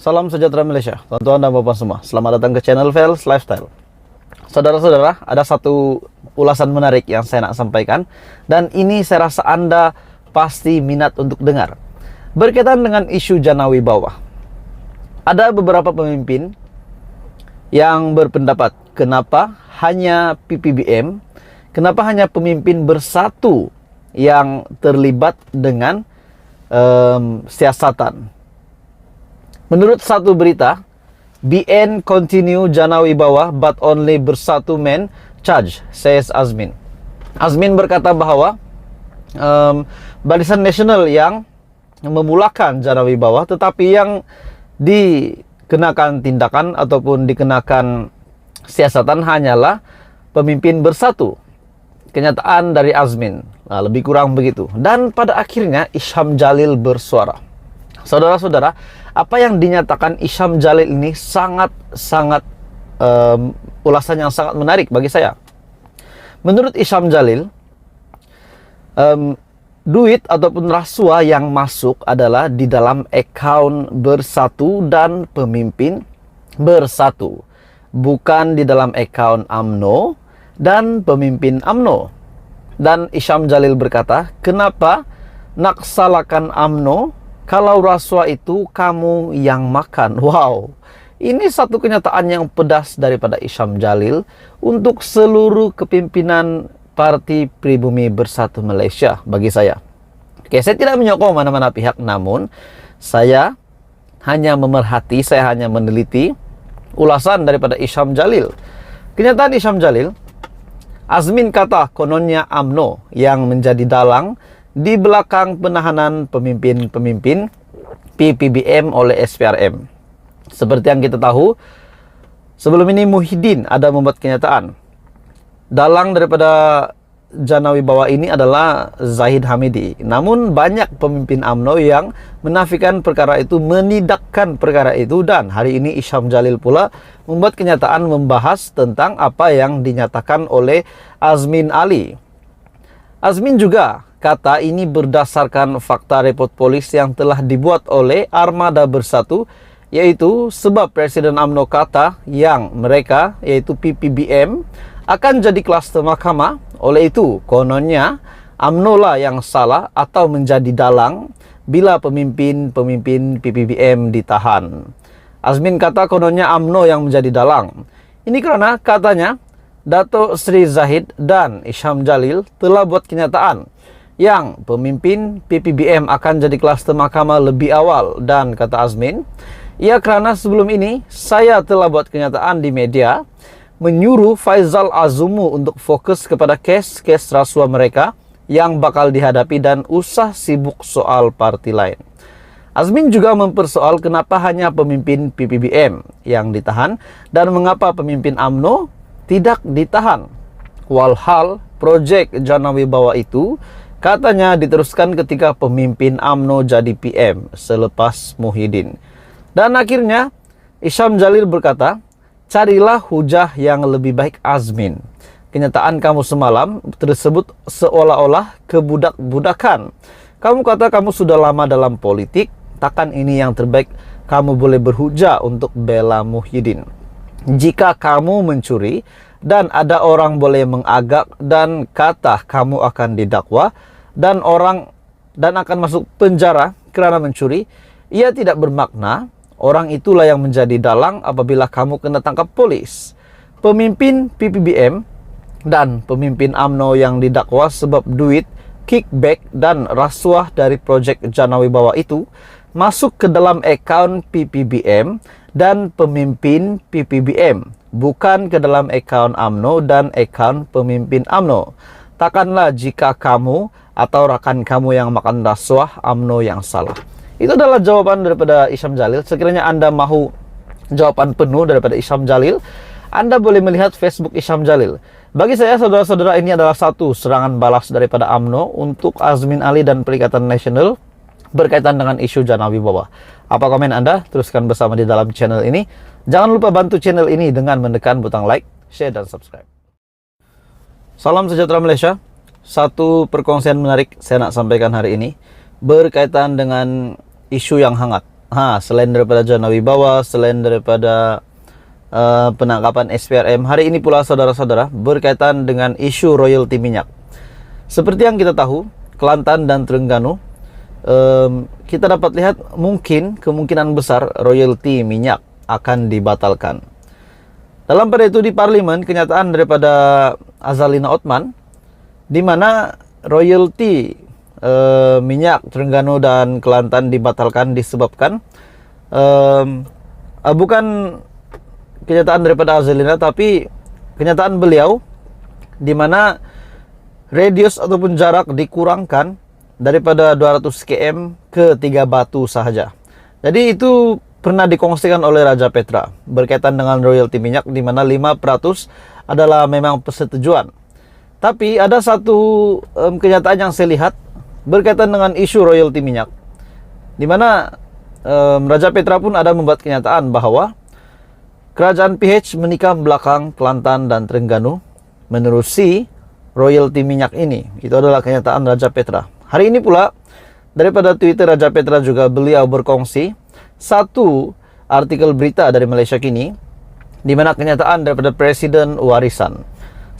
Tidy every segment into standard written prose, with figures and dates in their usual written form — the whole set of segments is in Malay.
Salam sejahtera Malaysia, tuan-tuan dan bapak semua. Selamat datang ke channel Vels Lifestyle. Saudara-saudara, ada satu ulasan menarik yang saya nak sampaikan, dan ini saya rasa Anda pasti minat untuk dengar. Berkaitan dengan isu Jana Wibawa. Ada beberapa pemimpin yang berpendapat, kenapa hanya PPBM, kenapa hanya pemimpin bersatu yang terlibat dengan siasatan. Menurut satu berita, BN continue Jana Wibawa but only bersatu men charge, says Azmin. Azmin berkata bahwa Barisan Nasional yang memulakan Jana Wibawa, tetapi yang dikenakan tindakan ataupun dikenakan siasatan hanyalah pemimpin bersatu. Kenyataan dari Azmin, nah, lebih kurang begitu. Dan pada akhirnya Isham Jalil bersuara. Saudara-saudara, apa yang dinyatakan Isham Jalil ini sangat ulasan yang sangat menarik bagi saya. Menurut Isham Jalil, duit ataupun rasuah yang masuk adalah di dalam akaun bersatu dan pemimpin bersatu, bukan di dalam akaun UMNO dan pemimpin UMNO. Dan Isham Jalil berkata, kenapa nak salahkan UMNO kalau rasuah itu kamu yang makan? Wow, ini satu kenyataan yang pedas daripada Isham Jalil untuk seluruh kepimpinan Parti Pribumi Bersatu Malaysia bagi saya. Oke, saya tidak menyokong mana-mana pihak, namun saya hanya memerhati, saya hanya meneliti ulasan daripada Isham Jalil. Kenyataan Isham Jalil, Azmin kata kononnya UMNO yang menjadi dalang di belakang penahanan pemimpin-pemimpin PPBM oleh SPRM. Seperti yang kita tahu, sebelum ini Muhyiddin ada membuat kenyataan. Dalang daripada Jana Wibawa ini adalah Zahid Hamidi. Namun banyak pemimpin UMNO yang menafikan perkara itu, menidakkan perkara itu, dan hari ini Isham Jalil pula membuat kenyataan membahas tentang apa yang dinyatakan oleh Azmin Ali. Azmin juga kata ini berdasarkan fakta report polis yang telah dibuat oleh Armada Bersatu, yaitu sebab Presiden UMNO kata yang mereka, yaitu PPBM, akan jadi kluster mahkamah. Oleh itu, kononnya UMNO lah yang salah atau menjadi dalang bila pemimpin-pemimpin PPBM ditahan. Azmin kata kononnya UMNO yang menjadi dalang. Ini karena katanya Dato' Sri Zahid dan Isham Jalil telah buat kenyataan yang pemimpin PPBM akan jadi kluster mahkamah lebih awal. Dan kata Azmin, ya kerana sebelum ini saya telah buat kenyataan di media menyuruh Faizal Azumu untuk fokus kepada kes-kes rasuah mereka yang bakal dihadapi dan usah sibuk soal parti lain. Azmin juga mempersoal kenapa hanya pemimpin PPBM yang ditahan dan mengapa pemimpin UMNO tidak ditahan. Walhal projek Jana Wibawa itu katanya diteruskan ketika pemimpin UMNO jadi PM selepas Muhyiddin. Dan akhirnya Isham Jalil berkata, carilah hujah yang lebih baik Azmin. Kenyataan kamu semalam tersebut seolah-olah kebudak-budakan. Kamu kata kamu sudah lama dalam politik, takkan ini yang terbaik kamu boleh berhujah untuk bela Muhyiddin. Jika kamu mencuri dan ada orang boleh mengagak dan kata kamu akan didakwa dan akan masuk penjara kerana mencuri, ia tidak bermakna. Orang itulah yang menjadi dalang apabila kamu kena tangkap polis. Pemimpin PPBM dan pemimpin UMNO yang didakwa sebab duit, kickback dan rasuah dari projek Jana Wibawa itu masuk ke dalam akaun PPBM dan pemimpin PPBM, bukan ke dalam akaun UMNO dan akaun pemimpin UMNO. Takkanlah jika kamu atau rakan kamu yang makan rasuah UMNO yang salah. Itu adalah jawaban daripada Isham Jalil. Sekiranya Anda mahu jawaban penuh daripada Isham Jalil, Anda boleh melihat Facebook Isham Jalil. Bagi saya, saudara-saudara, ini adalah satu serangan balas daripada UMNO untuk Azmin Ali dan Perikatan Nasional berkaitan dengan isu Jana Wibawa. Apa komen Anda? Teruskan bersama di dalam channel ini. Jangan lupa bantu channel ini dengan menekan butang like, share, dan subscribe. Salam sejahtera Malaysia. Satu perkongsian menarik saya nak sampaikan hari ini berkaitan dengan isu yang hangat, Selain daripada Jana Wibawa, selain daripada penangkapan SPRM, hari ini pula saudara-saudara berkaitan dengan isu royalti minyak. Seperti yang kita tahu, Kelantan dan Terengganu, kita dapat lihat kemungkinan besar royalti minyak akan dibatalkan. Dalam pada itu di parlimen, kenyataan daripada Azalina Othman, di mana royalti minyak Terengganu dan Kelantan dibatalkan disebabkan bukan kenyataan daripada Azalina, tapi kenyataan beliau di mana radius ataupun jarak dikurangkan daripada 200 km ke 3 batu sahaja. Jadi itu pernah dikongsikan oleh Raja Petra berkaitan dengan royalti minyak, di mana 5% adalah memang persetujuan. Tapi ada satu kenyataan yang saya lihat berkaitan dengan isu royalti minyak, di mana Raja Petra pun ada membuat kenyataan bahwa kerajaan PH menikam belakang Kelantan dan Terengganu menerusi royalti minyak ini. Itu adalah kenyataan Raja Petra. Hari ini pula daripada Twitter Raja Petra juga beliau berkongsi satu artikel berita dari Malaysia Kini, di mana kenyataan daripada Presiden Warisan,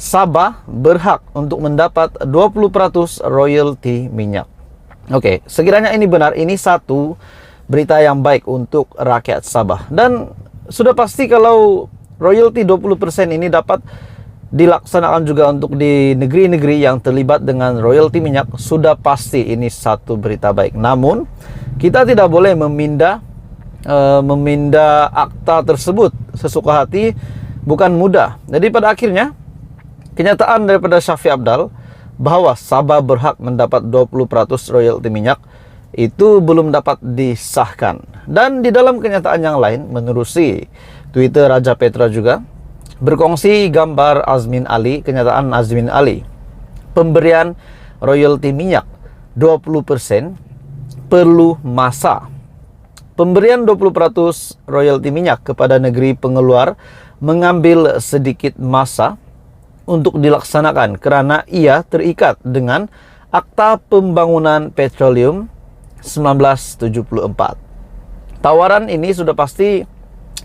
Sabah berhak untuk mendapat 20% royalti minyak. Oke, sekiranya ini benar, ini satu berita yang baik untuk rakyat Sabah. Dan sudah pasti kalau royalti 20% ini dapat dilaksanakan juga untuk di negeri-negeri yang terlibat dengan royalti minyak, sudah pasti ini satu berita baik. Namun kita tidak boleh memindah akta tersebut sesuka hati, bukan mudah. Jadi pada akhirnya kenyataan daripada Syafiq Abdal bahwa Sabah berhak mendapat 20% royalti minyak itu belum dapat disahkan. Dan di dalam kenyataan yang lain, menerusi Twitter Raja Petra juga berkongsi gambar Azmin Ali, kenyataan Azmin Ali, pemberian royalti minyak 20% perlu masa. Pemberian 20% royalti minyak kepada negeri pengeluar mengambil sedikit masa untuk dilaksanakan kerana ia terikat dengan Akta Pembangunan Petroleum 1974. Tawaran ini sudah pasti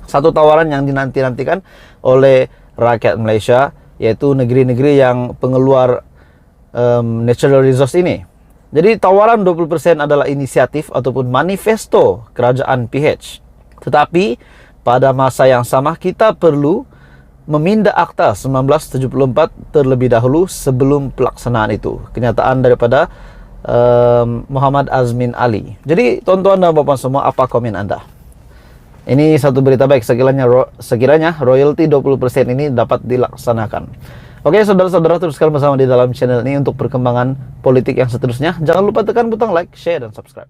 satu tawaran yang dinanti-nantikan oleh rakyat Malaysia, yaitu negeri-negeri yang pengeluar natural resource ini. Jadi tawaran 20% adalah inisiatif ataupun manifesto kerajaan PH. Tetapi pada masa yang sama kita perlu memindah Akta 1974 terlebih dahulu sebelum pelaksanaan itu. Kenyataan daripada Muhammad Azmin Ali. Jadi tuan-tuan dan puan semua, apa komen Anda? Ini satu berita baik sekiranya royalti 20% ini dapat dilaksanakan. Oke, saudara-saudara, teruskan bersama di dalam channel ini untuk perkembangan politik yang seterusnya. Jangan lupa tekan butang like, share, dan subscribe.